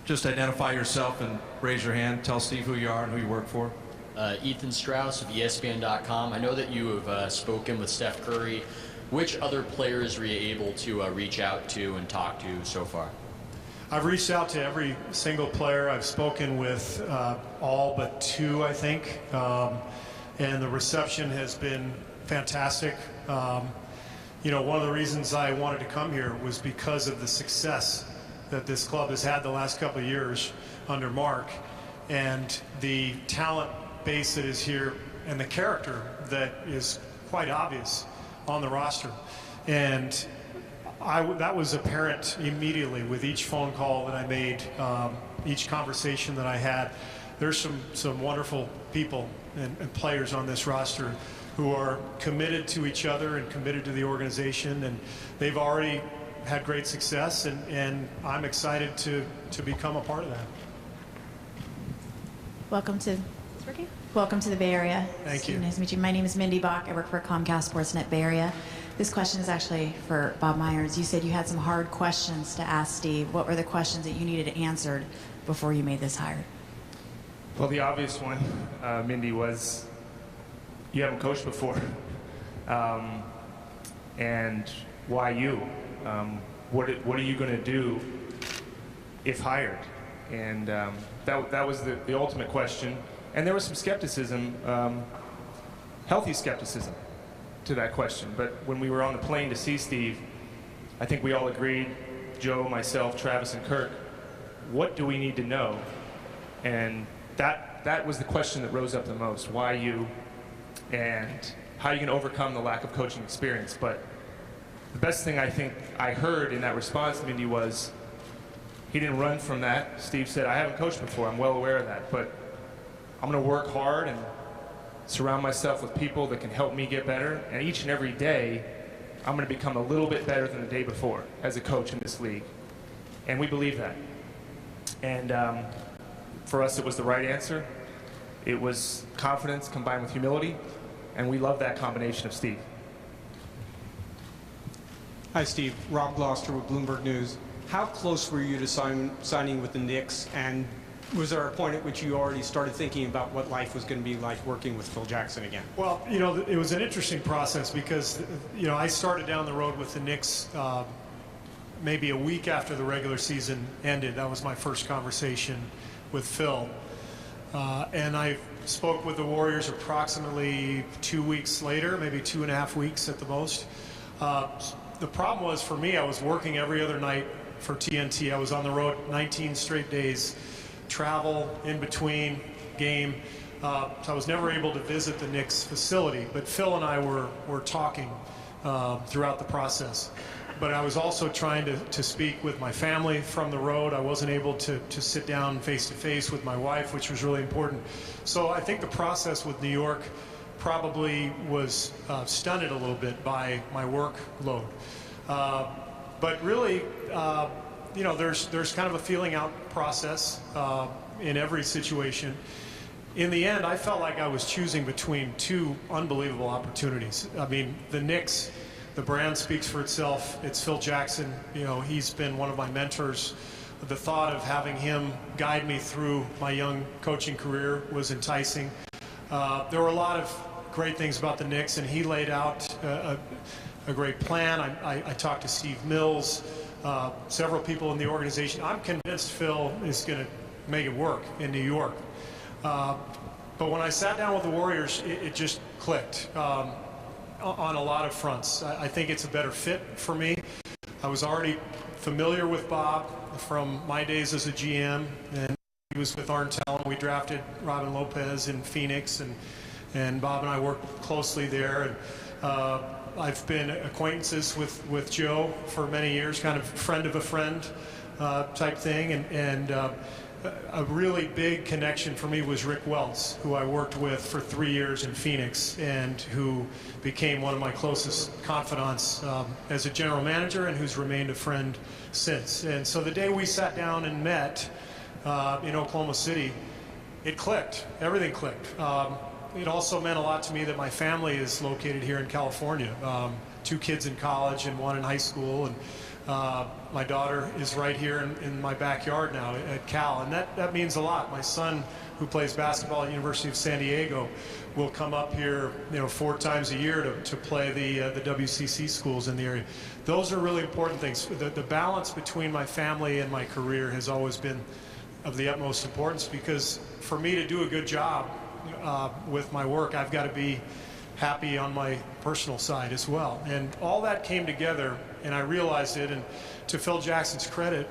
just identify yourself and raise your hand. Tell Steve who you are and who you work for. Ethan Strauss of ESPN.com. I know that you have spoken with Steph Curry. Which other players were you able to reach out to and talk to so far? I've reached out to every single player. I've spoken with all but two, I think, and the reception has been fantastic. You know, one of the reasons I wanted to come here was because of the success that this club has had the last couple of years under Mark, and the talent base that is here and the character that is quite obvious on the roster. And that was apparent immediately with each phone call that I made, each conversation that I had. There's some wonderful people and players on this roster who are committed to each other and committed to the organization, and they've already had great success, and I'm excited to become a part of that. Welcome to the Bay Area. Thank you. Nice to meet you. My name is Mindy Bach. I work for Comcast Sportsnet Bay Area. This question is actually for Bob Myers. You said you had some hard questions to ask Steve. What were the questions that you needed answered before you made this hire? Well, the obvious one, Mindy, was you haven't coached before. And why you? What are you going to do if hired? And that was the ultimate question. And there was some skepticism, healthy skepticism to that question. But when we were on the plane to see Steve, I think we all agreed, Joe, myself, Travis, and Kirk, what do we need to know? And that was the question that rose up the most. Why you? And how are you going to overcome the lack of coaching experience? But the best thing I think I heard in that response, Mindy, was he didn't run from that. Steve said, I haven't coached before. I'm well aware of that. But I'm going to work hard and surround myself with people that can help me get better. And each and every day, I'm going to become a little bit better than the day before as a coach in this league. And we believe that. And for us, it was the right answer. It was confidence combined with humility. And we love that combination of Steve. Hi, Steve. Rob Gloucester with Bloomberg News. How close were you to signing with the Knicks, and was there a point at which you already started thinking about what life was going to be like working with Phil Jackson again? Well, you know, it was an interesting process because, you know, I started down the road with the Knicks maybe a week after the regular season ended. That was my first conversation with Phil. And I spoke with the Warriors approximately 2 weeks later, maybe 2.5 weeks at the most. The problem was, for me, I was working every other night for TNT. I was on the road 19 straight days, travel in between game. So I was never able to visit the Knicks facility. But Phil and I were talking throughout the process. But I was also trying to speak with my family from the road. I wasn't able to sit down face-to-face with my wife, which was really important. So I think the process with New York probably was stunted a little bit by my workload. But really, you know, there's kind of a feeling out process in every situation. In the end, I felt like I was choosing between two unbelievable opportunities. I mean, the Knicks, the brand speaks for itself. It's Phil Jackson. You know, he's been one of my mentors. The thought of having him guide me through my young coaching career was enticing. There were a lot of great things about the Knicks, and he laid out a great plan. I talked to Steve Mills, several people in the organization. I'm convinced Phil is going to make it work in New York. But when I sat down with the Warriors, it just clicked on a lot of fronts. I think it's a better fit for me. I was already familiar with Bob from my days as a GM, and he was with Arntel. We drafted Robin Lopez in Phoenix, and Bob and I worked closely there. And I've been acquaintances with Joe for many years, kind of friend of a friend type thing. And a really big connection for me was Rick Welts, who I worked with for 3 years in Phoenix and who became one of my closest confidants as a general manager and who's remained a friend since. And so the day we sat down and met in Oklahoma City, it clicked. Everything clicked. It also meant a lot to me that my family is located here in California. 2 kids in college and 1 in high school. And My daughter is right here in my backyard now at Cal, and that means a lot. My son, who plays basketball at the University of San Diego, will come up here, 4 times a year to play the WCC schools in the area. Those are really important things. The balance between my family and my career has always been of the utmost importance, because for me to do a good job with my work, I've got to be happy on my personal side as well. And all that came together, and I realized it. And to Phil Jackson's credit,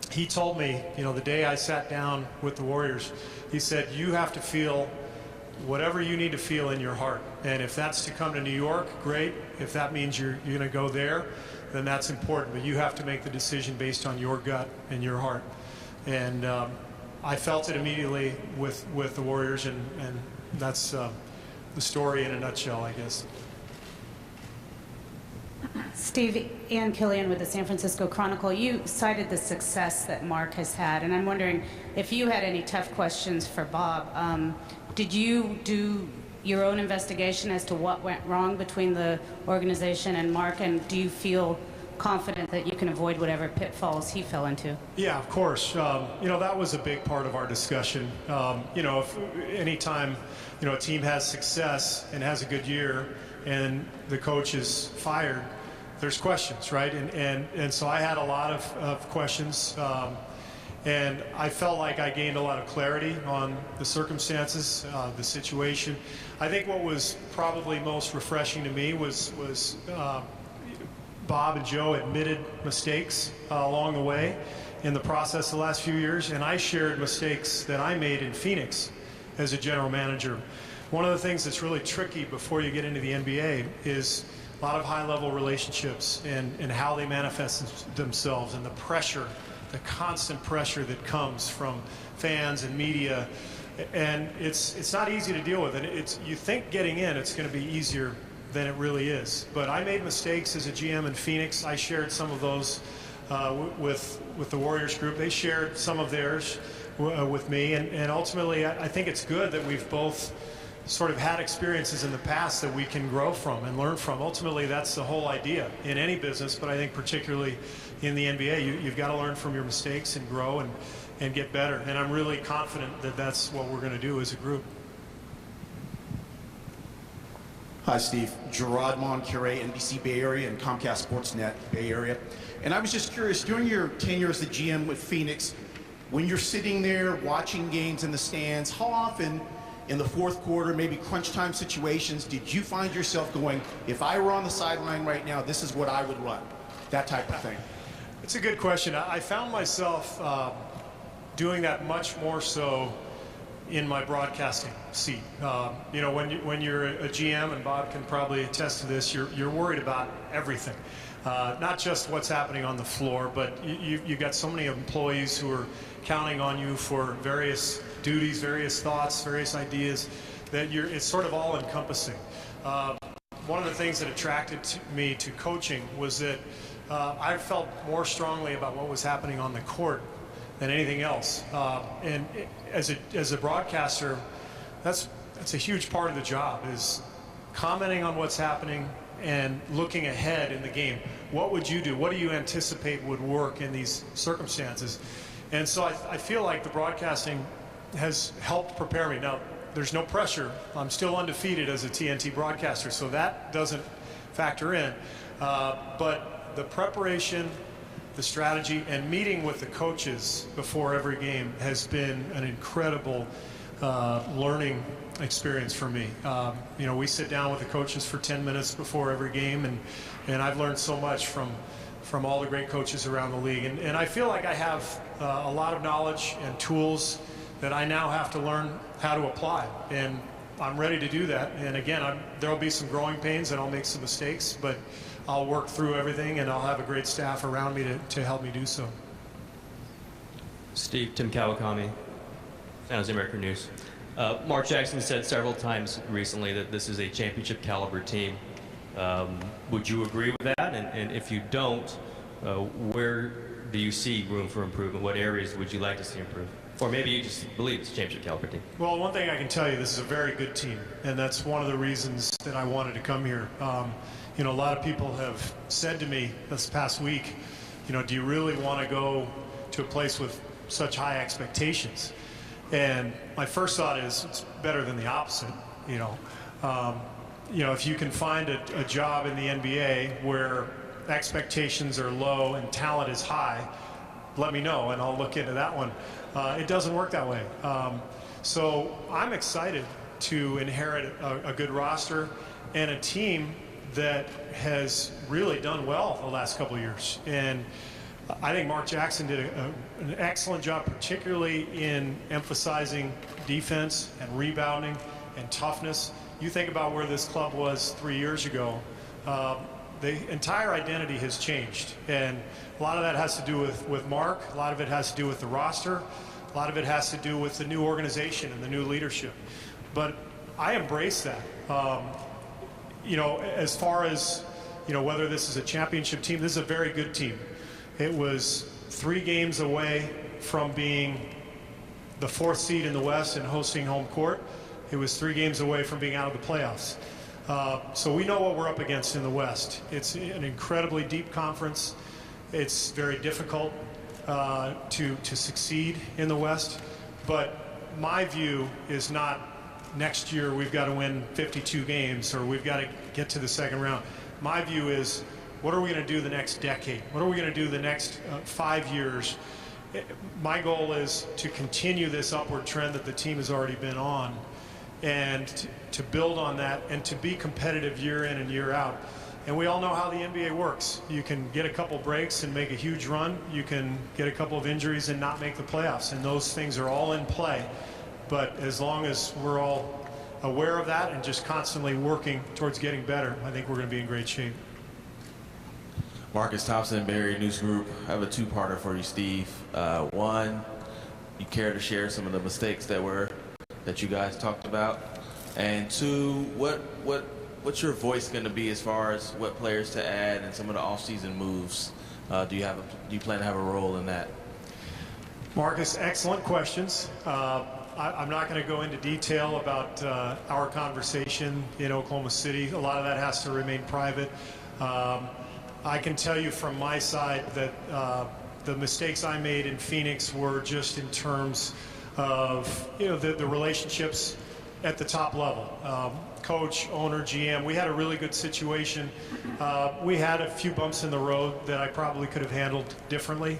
he told me, the day I sat down with the Warriors, he said, you have to feel whatever you need to feel in your heart. And if that's to come to New York, great. If that means you're going to go there, then that's important. But you have to make the decision based on your gut and your heart. And I felt it immediately with the Warriors, and that's the story in a nutshell, I guess. Steve, Ann Killian with the San Francisco Chronicle. You cited the success that Mark has had, and I'm wondering if you had any tough questions for Bob. Did you do your own investigation as to what went wrong between the organization and Mark, and do you feel confident that you can avoid whatever pitfalls he fell into? Yeah, of course. That was a big part of our discussion. If anytime, a team has success and has a good year and the coach is fired, there's questions, right? And so I had a lot of questions, and I felt like I gained a lot of clarity on the circumstances, the situation. I think what was probably most refreshing to me was Bob and Joe admitted mistakes along the way in the process the last few years, and I shared mistakes that I made in Phoenix as a general manager. One of the things that's really tricky before you get into the NBA is a lot of high-level relationships and how they manifest themselves, and the pressure, the constant pressure that comes from fans and media. And it's not easy to deal with. And you think getting in, it's going to be easier than it really is. But I made mistakes as a GM in Phoenix. I shared some of those with the Warriors group. They shared some of theirs with me. And ultimately, I think it's good that we've both sort of had experiences in the past that we can grow from and learn from. Ultimately, that's the whole idea in any business, but I think particularly in the NBA, you've got to learn from your mistakes and grow and get better. And I'm really confident that that's what we're going to do as a group. Hi, Steve. Gerard Moncure, NBC Bay Area and Comcast Sportsnet Bay Area. And I was just curious, during your tenure as the GM with Phoenix, when you're sitting there watching games in the stands, how often in the fourth quarter, maybe crunch time situations, did you find yourself going, if I were on the sideline right now, this is what I would run? That type of thing. It's a good question. I found myself doing that much more so in my broadcasting seat. When you're a GM, and Bob can probably attest to this, you're worried about everything. Not just what's happening on the floor, but you've got so many employees who are counting on you for various duties, various thoughts, various ideas, that it's sort of all encompassing. One of the things that attracted me to coaching was that I felt more strongly about what was happening on the court than anything else. And as a broadcaster, that's a huge part of the job, is commenting on what's happening and looking ahead in the game. What would you do? What do you anticipate would work in these circumstances? And so I feel like the broadcasting has helped prepare me. Now, there's no pressure. I'm still undefeated as a TNT broadcaster, so that doesn't factor in. But the preparation, the strategy, and meeting with the coaches before every game has been an incredible learning experience for me. We sit down with the coaches for 10 minutes before every game, and I've learned so much from all the great coaches around the league. And I feel like I have a lot of knowledge and tools that I now have to learn how to apply. And I'm ready to do that. And again, there'll be some growing pains and I'll make some mistakes, but I'll work through everything and I'll have a great staff around me to help me do so. Steve, Tim Kawakami, San Jose Mercury News. Mark Jackson said several times recently that this is a championship caliber team. Would you agree with that? And if you don't, where do you see room for improvement? What areas would you like to see improve? Or maybe you just believe it's a championship caliber team. Well, one thing I can tell you, this is a very good team, and that's one of the reasons that I wanted to come here. A lot of people have said to me this past week, do you really want to go to a place with such high expectations? And my first thought is it's better than the opposite. If you can find a job in the NBA where expectations are low and talent is high, let me know and I'll look into that one. It doesn't work that way. So I'm excited to inherit a good roster and a team that has really done well the last couple of years. And I think Mark Jackson did an excellent job, particularly in emphasizing defense and rebounding and toughness. You think about where this club was 3 years ago. The entire identity has changed. And a lot of that has to do with Mark. A lot of it has to do with the roster. A lot of it has to do with the new organization and the new leadership. But I embrace that. As far as, whether this is a championship team, this is a very good team. It was 3 games away from being the 4th seed in the West and hosting home court. It was 3 games away from being out of the playoffs. So we know what we're up against in the West. It's an incredibly deep conference. It's very difficult to succeed in the West. But my view is not next year we've got to win 52 games or we've got to get to the second round. My view is, what are we going to do the next decade? What are we going to do the next 5 years? My goal is to continue this upward trend that the team has already been on and to build on that and to be competitive year in and year out. And we all know how the NBA works. You can get a couple breaks and make a huge run. You can get a couple of injuries and not make the playoffs. And those things are all in play. But as long as we're all aware of that and just constantly working towards getting better, I think we're going to be in great shape. Marcus Thompson, Bay Area News Group. I have a two-parter for you, Steve. One, you care to share some of the mistakes that you guys talked about? And two, what's your voice going to be as far as what players to add and some of the off-season moves? Do you plan to have a role in that? Marcus, excellent questions. I'm not going to go into detail about our conversation in Oklahoma City. A lot of that has to remain private. I can tell you from my side that the mistakes I made in Phoenix were just in terms of the relationships at the top level. Coach, owner, GM, we had a really good situation. We had a few bumps in the road that I probably could have handled differently.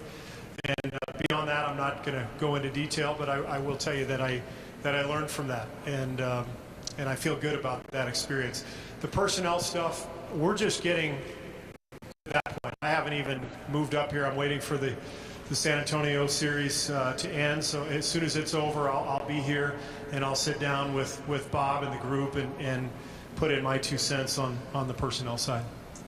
And beyond that, I'm not going to go into detail, but I will tell you that I learned from that, and I feel good about that experience. The personnel stuff, we're just getting to that point. I haven't even moved up here. I'm waiting for the San Antonio series to end. So as soon as it's over, I'll be here and I'll sit down with Bob and the group and put in my 2 cents on the personnel side.